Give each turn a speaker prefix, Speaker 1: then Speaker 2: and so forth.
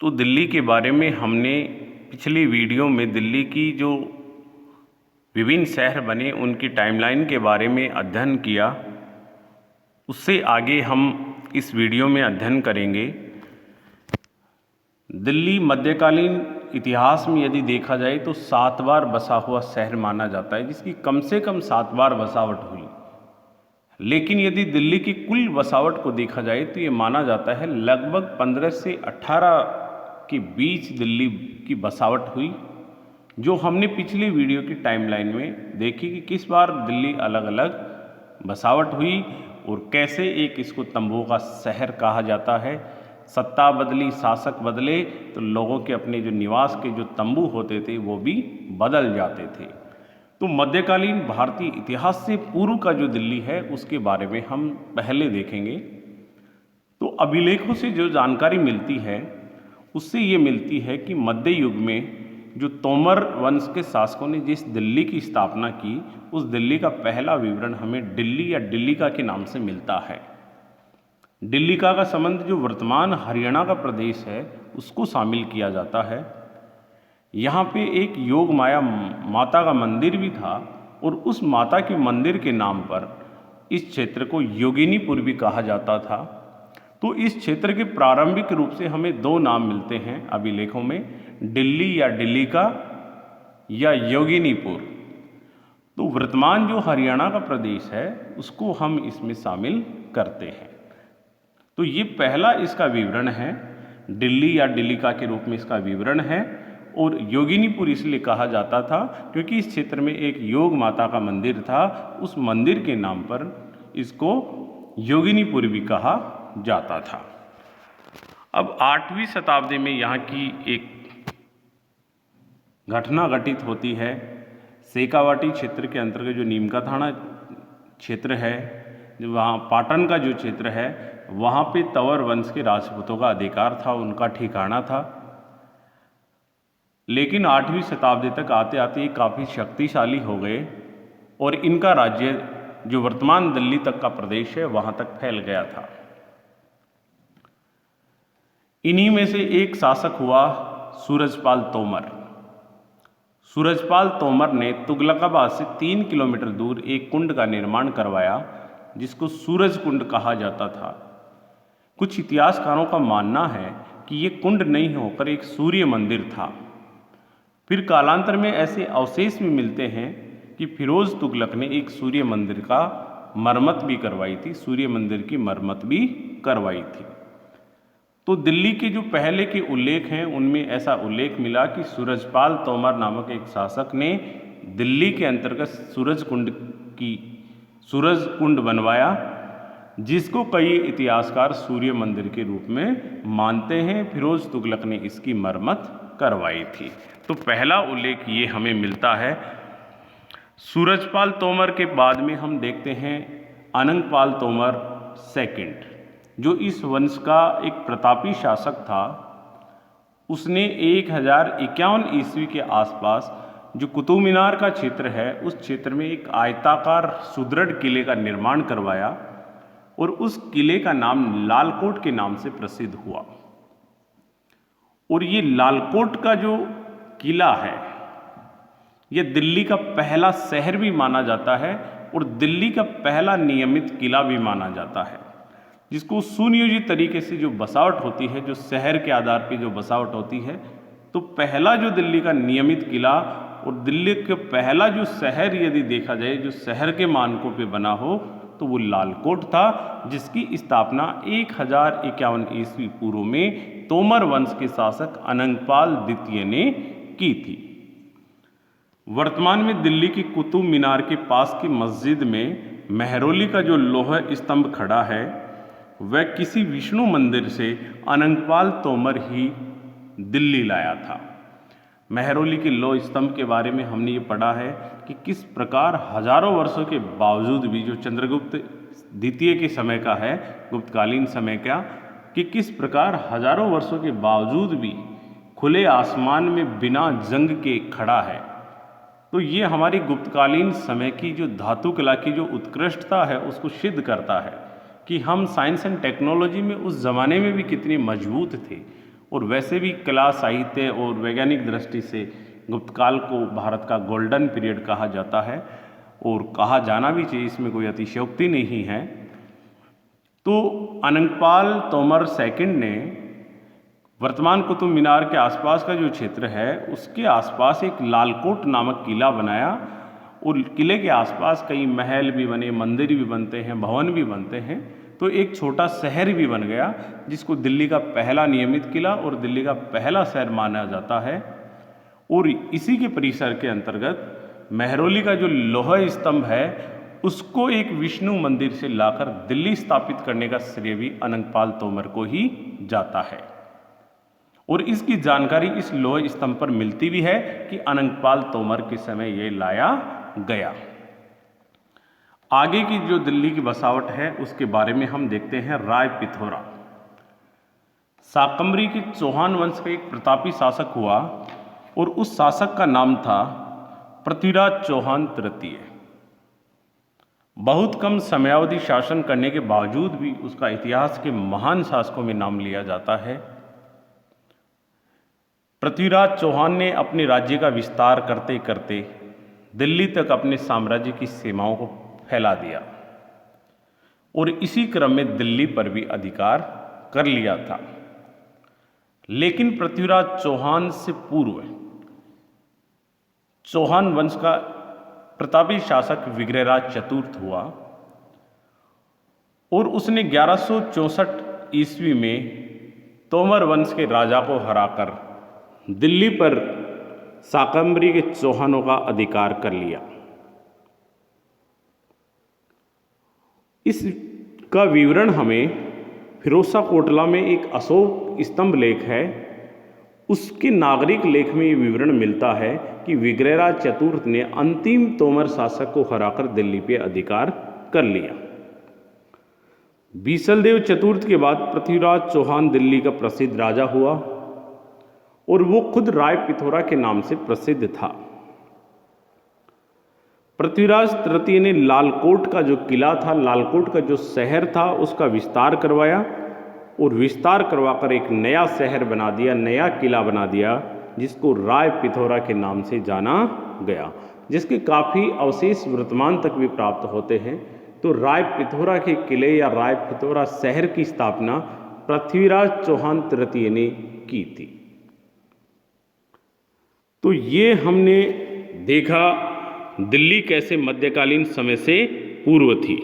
Speaker 1: तो दिल्ली के बारे में हमने पिछली वीडियो में दिल्ली की जो विभिन्न शहर बने उनकी टाइमलाइन के बारे में अध्ययन किया। उससे आगे हम इस वीडियो में अध्ययन करेंगे। दिल्ली मध्यकालीन इतिहास में यदि देखा जाए तो 7 बार बसा हुआ शहर माना जाता है, जिसकी कम से कम 7 बार बसावट हुई। लेकिन यदि दिल्ली की कुल बसावट को देखा जाए तो ये माना जाता है लगभग 15 से 18 के बीच दिल्ली की बसावट हुई, जो हमने पिछली वीडियो की टाइमलाइन में देखी कि किस बार दिल्ली अलग अलग बसावट हुई और कैसे एक इसको तंबुओं का शहर कहा जाता है। सत्ता बदली, शासक बदले तो लोगों के अपने जो निवास के जो तंबू होते थे वो भी बदल जाते थे। तो मध्यकालीन भारतीय इतिहास से पूर्व का जो दिल्ली है उसके बारे में हम पहले देखेंगे। तो अभिलेखों से जो जानकारी मिलती है उससे ये मिलती है कि मध्य युग में जो तोमर वंश के शासकों ने जिस दिल्ली की स्थापना की, उस दिल्ली का पहला विवरण हमें दिल्ली या दिल्लिका के नाम से मिलता है। दिल्लिका का संबंध जो वर्तमान हरियाणा का प्रदेश है उसको शामिल किया जाता है। यहाँ पे एक योग माया माता का मंदिर भी था और उस माता के मंदिर के नाम पर इस क्षेत्र को योगिनीपुर भी कहा जाता था। तो इस क्षेत्र के प्रारंभिक रूप से हमें 2 नाम मिलते हैं अभिलेखों में, दिल्ली या दिल्लिका या योगिनीपुर। तो वर्तमान जो हरियाणा का प्रदेश है उसको हम इसमें शामिल करते हैं। तो ये पहला इसका विवरण है, दिल्ली या दिल्लिका के रूप में इसका विवरण है। और योगिनीपुर इसलिए कहा जाता था क्योंकि इस क्षेत्र में एक योग माता का मंदिर था, उस मंदिर के नाम पर इसको योगिनीपुर भी कहा जाता था। अब 8वीं शताब्दी में यहाँ की एक घटना घटित होती है। शेखावाटी क्षेत्र के अंतर्गत जो नीमका थाना क्षेत्र है, जो वहाँ पाटन का जो क्षेत्र है, वहाँ पे तंवर वंश के राजपूतों का अधिकार था, उनका ठिकाना था। लेकिन 8वीं शताब्दी तक आते आते ये काफ़ी शक्तिशाली हो गए और इनका राज्य जो वर्तमान दिल्ली तक का प्रदेश है वहाँ तक फैल गया था। इन्हीं में से एक शासक हुआ सूरजपाल तोमर। सूरजपाल तोमर ने तुगलकाबाद से 3 किलोमीटर दूर एक कुंड का निर्माण करवाया जिसको सूरज कुंड कहा जाता था। कुछ इतिहासकारों का मानना है कि ये कुंड नहीं होकर एक सूर्य मंदिर था। फिर कालांतर में ऐसे अवशेष भी मिलते हैं कि फिरोज तुगलक ने एक सूर्य मंदिर का मरम्मत भी करवाई थी, सूर्य मंदिर की मरम्मत भी करवाई थी। तो दिल्ली के जो पहले के उल्लेख हैं उनमें ऐसा उल्लेख मिला कि सूरजपाल तोमर नामक एक शासक ने दिल्ली के अंतर्गत सूरज कुंड बनवाया, जिसको कई इतिहासकार सूर्य मंदिर के रूप में मानते हैं। फिरोज तुगलक ने इसकी मरम्मत करवाई थी। तो पहला उल्लेख ये हमें मिलता है। सूरजपाल तोमर के बाद में हम देखते हैं अनंगपाल तोमर सेकंड, जो इस वंश का एक प्रतापी शासक था। उसने 1051 ईस्वी के आसपास जो कुतुब मीनार का क्षेत्र है उस क्षेत्र में एक आयताकार सुदृढ़ किले का निर्माण करवाया और उस किले का नाम लालकोट के नाम से प्रसिद्ध हुआ। और ये लालकोट का जो किला है ये दिल्ली का पहला शहर भी माना जाता है और दिल्ली का पहला नियमित किला भी माना जाता है, जिसको सुनियोजित तरीके से जो बसावट होती है, जो शहर के आधार पर जो बसावट होती है, तो पहला जो दिल्ली का नियमित किला और दिल्ली का पहला जो शहर यदि देखा जाए जो शहर के मानकों पे बना हो तो वो लालकोट था, जिसकी स्थापना 1051 ईस्वी पूर्व में तोमर वंश के शासक अनंगपाल द्वितीय ने की थी। वर्तमान में दिल्ली की कुतुब मीनार के पास की मस्जिद में मेहरौली का जो लोहा स्तंभ खड़ा है वह किसी विष्णु मंदिर से अनंगपाल तोमर ही दिल्ली लाया था। मेहरौली के लोह स्तंभ के बारे में हमने ये पढ़ा है कि किस प्रकार हजारों वर्षों के बावजूद भी, जो चंद्रगुप्त द्वितीय के समय का है, गुप्तकालीन समय का, कि किस प्रकार हजारों वर्षों के बावजूद भी खुले आसमान में बिना जंग के खड़ा है। तो ये हमारी गुप्तकालीन समय की जो धातु कला की जो उत्कृष्टता है उसको सिद्ध करता है कि हम साइंस एंड टेक्नोलॉजी में उस ज़माने में भी कितने मजबूत थे और वैसे भी कला, साहित्य और वैज्ञानिक दृष्टि से गुप्तकाल को भारत का गोल्डन पीरियड कहा जाता है और कहा जाना भी चाहिए, इसमें कोई अतिशयोक्ति नहीं है। तो अनंगपाल तोमर सेकंड ने वर्तमान कुतुब मीनार के आसपास का जो क्षेत्र है उसके आसपास एक लालकोट नामक किला बनाया और किले के आसपास कई महल भी बने, मंदिर भी बनते हैं, भवन भी बनते हैं। तो एक छोटा शहर भी बन गया जिसको दिल्ली का पहला नियमित किला और दिल्ली का पहला शहर माना जाता है। और इसी के परिसर के अंतर्गत मेहरौली का जो लौह स्तंभ है उसको एक विष्णु मंदिर से लाकर दिल्ली स्थापित करने का श्रेय भी अनंगपाल तोमर को ही जाता है। और इसकी जानकारी इस लौह स्तंभ पर मिलती भी है कि अनंगपाल तोमर के समय ये लाया गया। आगे की जो दिल्ली की बसावट है उसके बारे में हम देखते हैं। राय पिथौरा शाकंभरी के चौहान वंश का एक प्रतापी शासक हुआ और उस शासक का नाम था पृथ्वीराज चौहान तृतीय। बहुत कम समयावधि शासन करने के बावजूद भी उसका इतिहास के महान शासकों में नाम लिया जाता है। पृथ्वीराज चौहान ने अपने राज्य का विस्तार करते करते दिल्ली तक अपने साम्राज्य की सीमाओं को फैला दिया और इसी क्रम में दिल्ली पर भी अधिकार कर लिया था। लेकिन पृथ्वीराज चौहान से पूर्व चौहान वंश का प्रतापी शासक विग्रहराज चतुर्थ हुआ और उसने 1164 ईस्वी में तोमर वंश के राजा को हराकर दिल्ली पर शाकंभरी के चौहानों का अधिकार कर लिया। इसका विवरण हमें फिरोजा कोटला में एक अशोक स्तंभ लेख है, उसके नागरिक लेख में ये विवरण मिलता है कि विग्रहराज चतुर्थ ने अंतिम तोमर शासक को हराकर दिल्ली पे अधिकार कर लिया। बीसलदेव चतुर्थ के बाद पृथ्वीराज चौहान दिल्ली का प्रसिद्ध राजा हुआ और वो खुद राय पिथौरा के नाम से प्रसिद्ध था। पृथ्वीराज तृतीय ने लालकोट का जो किला था, लालकोट का जो शहर था, उसका विस्तार करवाया और विस्तार करवाकर एक नया शहर बना दिया, नया किला बना दिया, जिसको राय पिथौरा के नाम से जाना गया, जिसके काफ़ी अवशेष वर्तमान तक भी प्राप्त होते हैं। तो राय पिथौरा के किले या राय पिथौरा शहर की स्थापना पृथ्वीराज चौहान तृतीय ने की थी। तो ये हमने देखा दिल्ली कैसे मध्यकालीन समय से पूर्व थी।